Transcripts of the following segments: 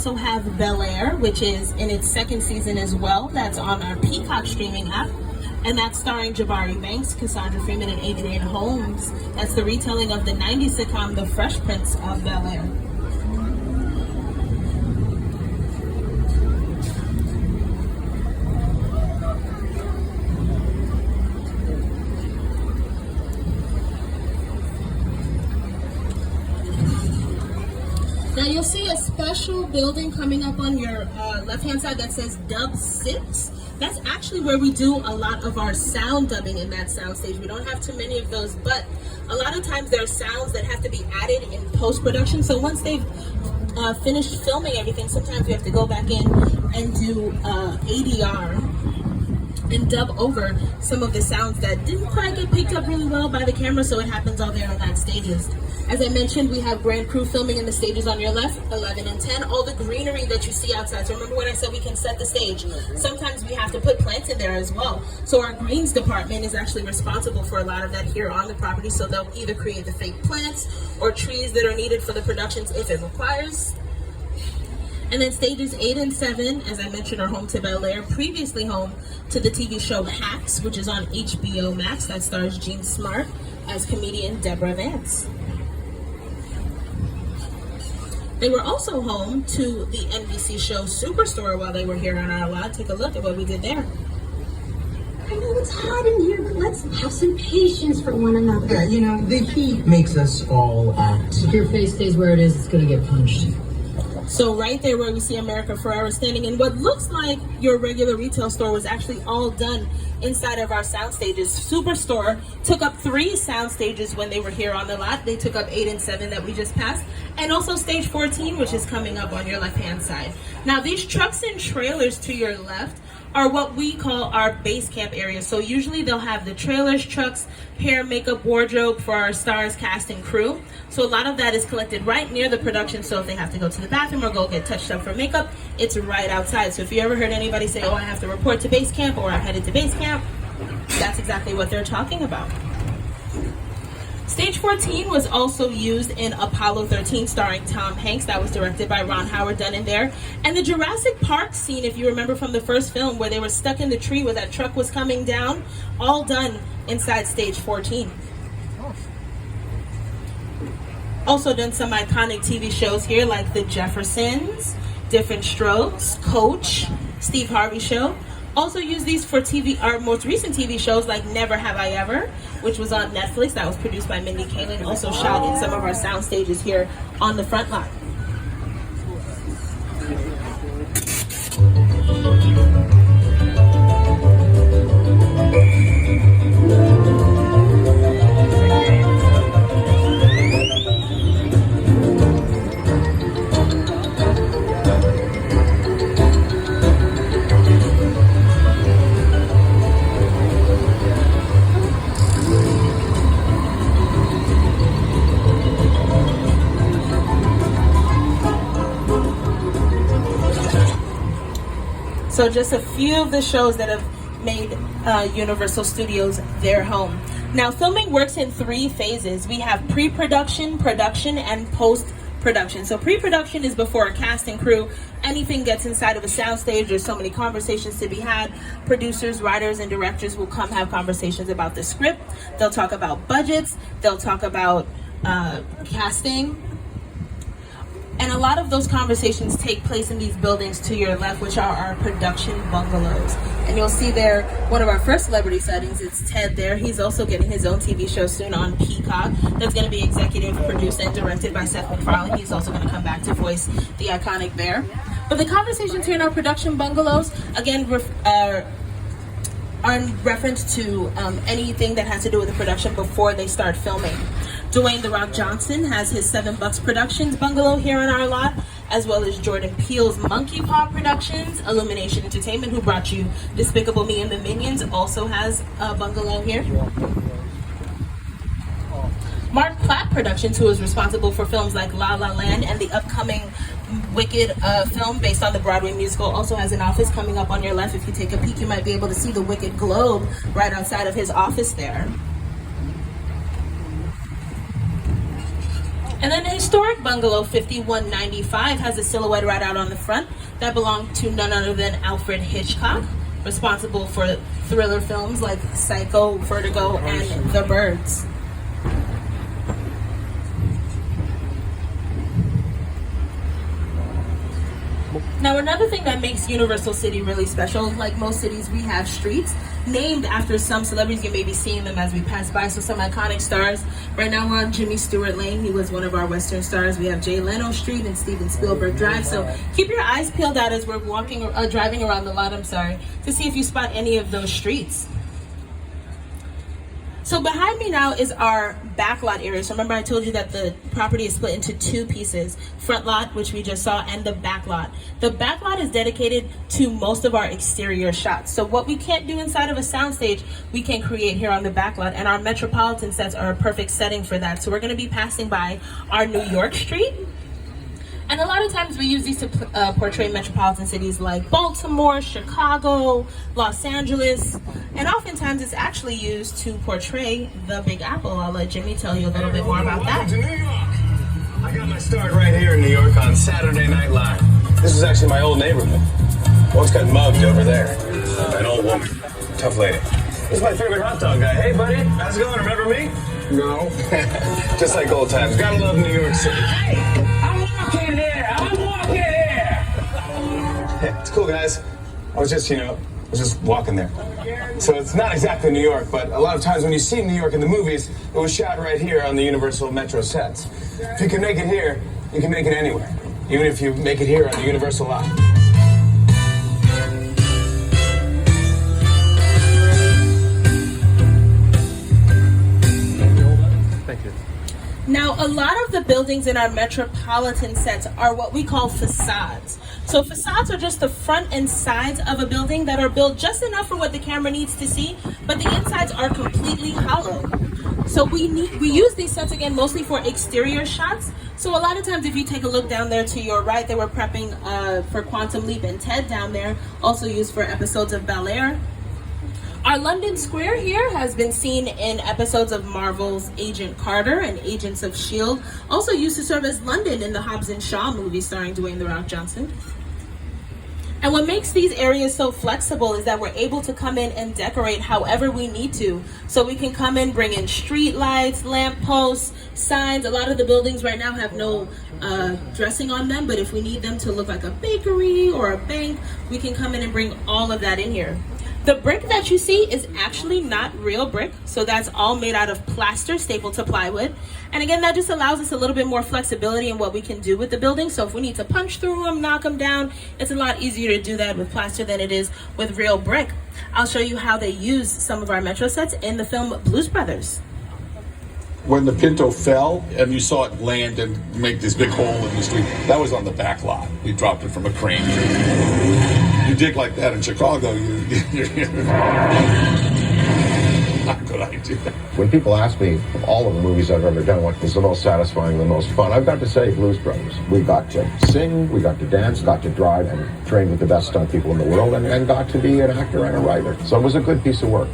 also have Bel Air, which is in its second season as well. That's on our Peacock streaming app. And that's starring Jabari Banks, Cassandra Freeman, and Adrian Holmes. That's the retelling of the 90s sitcom The Fresh Prince of Bel Air. Now you'll see a special building coming up on your left-hand side that says Dub 6. That's actually where we do a lot of our sound dubbing in that soundstage. We don't have too many of those, but a lot of times there are sounds that have to be added in post-production. So once they've finished filming everything, sometimes we have to go back in and do ADR and dub over some of the sounds that didn't quite get picked up really well by the camera, so it happens all there on that stages. As I mentioned, we have Grand Crew filming in the stages on your left, 11 and 10. All the greenery that you see outside. So remember when I said we can set the stage? Sometimes we have to put plants in there as well. So our greens department is actually responsible for a lot of that here on the property. So they'll either create the fake plants or trees that are needed for the productions if it requires. And then stages 8 and 7, as I mentioned, are home to Bel Air, previously home to the TV show Hacks, which is on HBO Max. That stars Jean Smart as comedian Deborah Vance. They were also home to the NBC show Superstore while they were here on our lot. Take a look at what we did there. I know it's hot in here, but let's have some patience for one another. Yeah, you know, the heat makes us all act. If your face stays where it is, it's gonna get punched. So right there where we see America Ferrera standing in what looks like your regular retail store was actually all done inside of our sound stages. Superstore took up 3 sound stages when they were here on the lot. They took up 8 and 7 that we just passed, and also stage 14, which is coming up on your left-hand side. Now these trucks and trailers to your left are what we call our base camp area. So usually they'll have the trailers, trucks, hair, makeup, wardrobe for our stars, cast, and crew. So a lot of that is collected right near the production. So if they have to go to the bathroom or go get touched up for makeup, it's right outside. So if you ever heard anybody say, oh, I have to report to base camp or I'm headed to base camp, that's exactly what they're talking about. Stage 14 was also used in Apollo 13 starring Tom Hanks. That was directed by Ron Howard, done in there. And the Jurassic Park scene, if you remember from the first film, where they were stuck in the tree where that truck was coming down, all done inside stage 14. Also done some iconic TV shows here like The Jeffersons, Different Strokes, Coach, Steve Harvey Show. Also used these for TV, our most recent TV shows like Never Have I Ever, which was on Netflix. That was produced by Mindy Kaling. Also shot in some of our sound stages here on the front line. So just a few of the shows that have made Universal Studios their home. Now filming works in 3 phases. We have pre-production, production, and post-production. So pre-production is before a cast and crew, anything gets inside of a soundstage. There's so many conversations to be had. Producers, writers, and directors will come have conversations about the script. They'll talk about budgets. They'll talk about casting. And a lot of those conversations take place in these buildings to your left, which are our production bungalows. And you'll see there, one of our first celebrity settings, it's Ted there. He's also getting his own TV show soon on Peacock. That's going to be executive produced and directed by Seth MacFarlane. He's also going to come back to voice the iconic Bear. But the conversations here in our production bungalows, again, are in reference to anything that has to do with the production before they start filming. Dwayne "The Rock" Johnson has his 7 Bucks Productions bungalow here on our lot, as well as Jordan Peele's Monkey Paw Productions. Illumination Entertainment, who brought you Despicable Me and the Minions, also has a bungalow here. Mark Platt Productions, who is responsible for films like La La Land and the upcoming Wicked film based on the Broadway musical, also has an office coming up on your left. If you take a peek, you might be able to see the Wicked Globe right outside of his office there. And then the historic bungalow 5195 has a silhouette right out on the front that belonged to none other than Alfred Hitchcock, responsible for thriller films like Psycho, Vertigo, and The Birds. Now, another thing that makes Universal City really special, like most cities, we have streets named after some celebrities. You may be seeing them as we pass by. So some iconic stars. Right now we're on Jimmy Stewart Lane. He was one of our Western stars. We have Jay Leno Street and Steven Spielberg Drive. So keep your eyes peeled out as we're driving around the lot, to see if you spot any of those streets. So behind me now is our backlot area. So remember I told you that the property is split into two pieces. Front lot, which we just saw, and the back lot. The back lot is dedicated to most of our exterior shots. So what we can't do inside of a soundstage, we can create here on the back lot. And our Metropolitan sets are a perfect setting for that. So we're gonna be passing by our New York Street. And a lot of times we use these to portray metropolitan cities like Baltimore, Chicago, Los Angeles, and oftentimes it's actually used to portray the Big Apple. I'll let Jimmy tell you a little bit more about that. Welcome to New York. I got my start right here in New York on Saturday Night Live. This is actually my old neighborhood. Once got mugged over there. An old woman, tough lady. This is my favorite hot dog guy. Hey, buddy, how's it going? Remember me? No. Just like old times. Gotta love New York City. Hey, I'm walking here. It's cool, guys. I was just walking there. So it's not exactly New York, but a lot of times when you see New York in the movies, it was shot right here on the Universal Metro sets. If you can make it here, you can make it anywhere. Even if you make it here on the Universal lot. Now, a lot of the buildings in our metropolitan sets are what we call facades. So facades are just the front and sides of a building that are built just enough for what the camera needs to see, but the insides are completely hollow. So we use these sets again mostly for exterior shots. So a lot of times if you take a look down there to your right, they were prepping for Quantum Leap and Ted down there, also used for episodes of Bel Air. Our London Square here has been seen in episodes of Marvel's Agent Carter and Agents of S.H.I.E.L.D., also used to serve as London in the Hobbs and Shaw movie starring Dwayne "The Rock" Johnson. And what makes these areas so flexible is that we're able to come in and decorate however we need to. So we can come in, bring in street lights, lamp posts, signs. A lot of the buildings right now have no dressing on them, but if we need them to look like a bakery or a bank, we can come in and bring all of that in here. The brick that you see is actually not real brick, so that's all made out of plaster stapled to plywood. And again, that just allows us a little bit more flexibility in what we can do with the building. So if we need to punch through them, knock them down, it's a lot easier to do that with plaster than it is with real brick. I'll show you how they use some of our Metro sets in the film Blues Brothers. When the Pinto fell and you saw it land and make this big hole in the street, that was on the back lot. We dropped it from a crane. You dig like that in Chicago, not a good idea. When people ask me of all of the movies I've ever done, what was the most satisfying, the most fun, I've got to say Blues Brothers. We got to sing, we got to dance, got to drive, and train with the best stunt people in the world, and got to be an actor and a writer. So it was a good piece of work.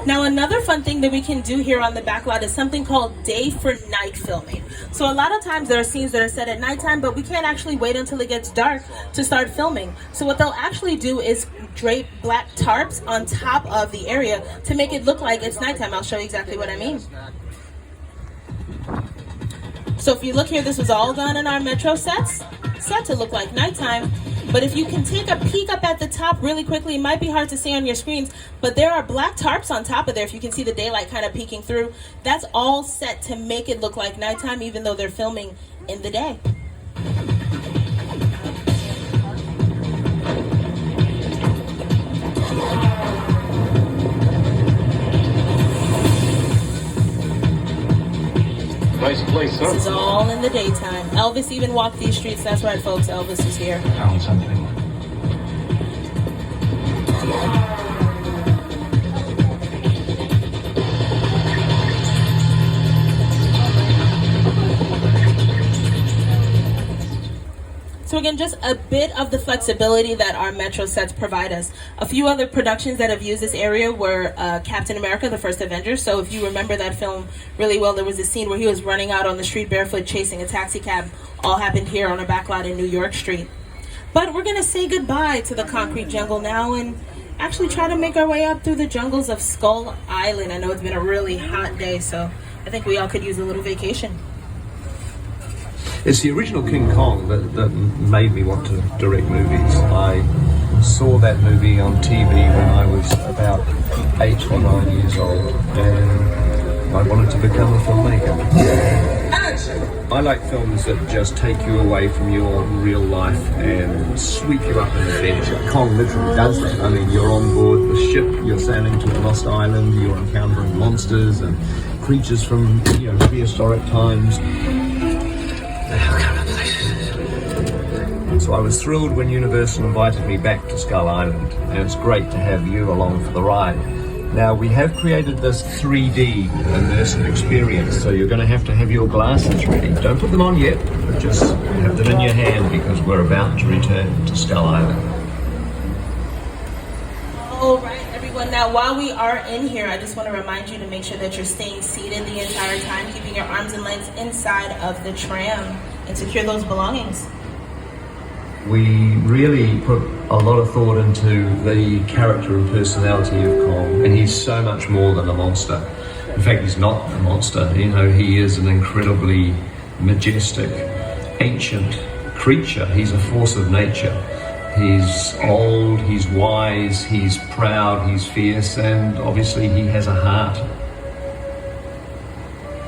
Now, another fun thing that we can do here on the back lot is something called day for night filming. So a lot of times there are scenes that are set at nighttime, but we can't actually wait until it gets dark to start filming. So what they'll actually do is drape black tarps on top of the area to make it look like it's nighttime. I'll show you exactly what I mean. So if you look here, this was all done in our Metro sets, set to look like nighttime. But if you can take a peek up at the top really quickly, it might be hard to see on your screens, but there are black tarps on top of there. If you can see the daylight kind of peeking through, that's all set to make it look like nighttime, even though they're filming in the day. Nice place, huh? This is all in the daytime. Elvis even walked these streets. That's right, folks. Elvis is here. Found something. So again, just a bit of the flexibility that our Metro sets provide us. A few other productions that have used this area were Captain America, the First Avenger. So if you remember that film really well, there was a scene where he was running out on the street barefoot chasing a taxi cab. All happened here on a backlot in New York Street. But we're going to say goodbye to the concrete jungle now and actually try to make our way up through the jungles of Skull Island. I know it's been a really hot day, so I think we all could use a little vacation. It's the original King Kong that made me want to direct movies. I saw that movie on TV when I was about 8 or 9 years old, and I wanted to become a filmmaker. I like films that just take you away from your real life and sweep you up an adventure. Kong literally does that. I mean, you're on board the ship, you're sailing to a lost island, you're encountering monsters and creatures from prehistoric times. So I was thrilled when Universal invited me back to Skull Island, and it's great to have you along for the ride. Now, we have created this 3D immersive experience, so you're going to have your glasses ready. Don't put them on yet, but just have them in your hand because we're about to return to Skull Island. All right, everyone. Now, while we are in here, I just want to remind you to make sure that you're staying seated the entire time, keeping your arms and legs inside of the tram, and secure those belongings. We really put a lot of thought into the character and personality of Kong, and he's so much more than a monster. In fact, he's not a monster. He is an incredibly majestic, ancient creature. He's a force of nature. He's old, he's wise, he's proud, he's fierce, and obviously he has a heart.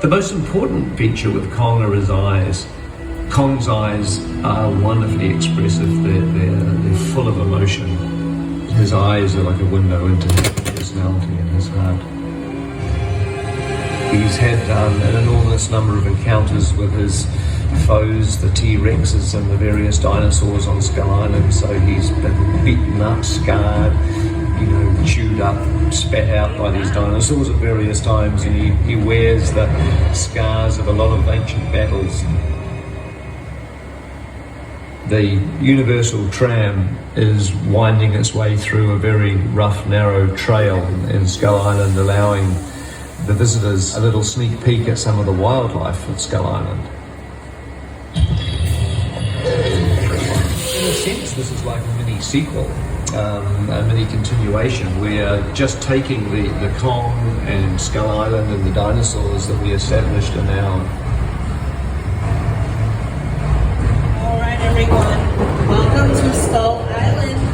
The most important feature with Kong are his eyes. Kong's eyes are wonderfully expressive. They're full of emotion. His eyes are like a window into his personality and his heart. He's had an enormous number of encounters with his foes, the T-Rexes and the various dinosaurs on Skull Island, so he's been beaten up, scarred, chewed up, spat out by these dinosaurs at various times, and he wears the scars of a lot of ancient battles. The Universal Tram is winding its way through a very rough, narrow trail in Skull Island, allowing the visitors a little sneak peek at some of the wildlife at Skull Island. In a sense, this is like a mini sequel, a mini continuation. We're just taking the Kong and Skull Island and the dinosaurs that we established in our... All right, everyone. Welcome to Skull Island.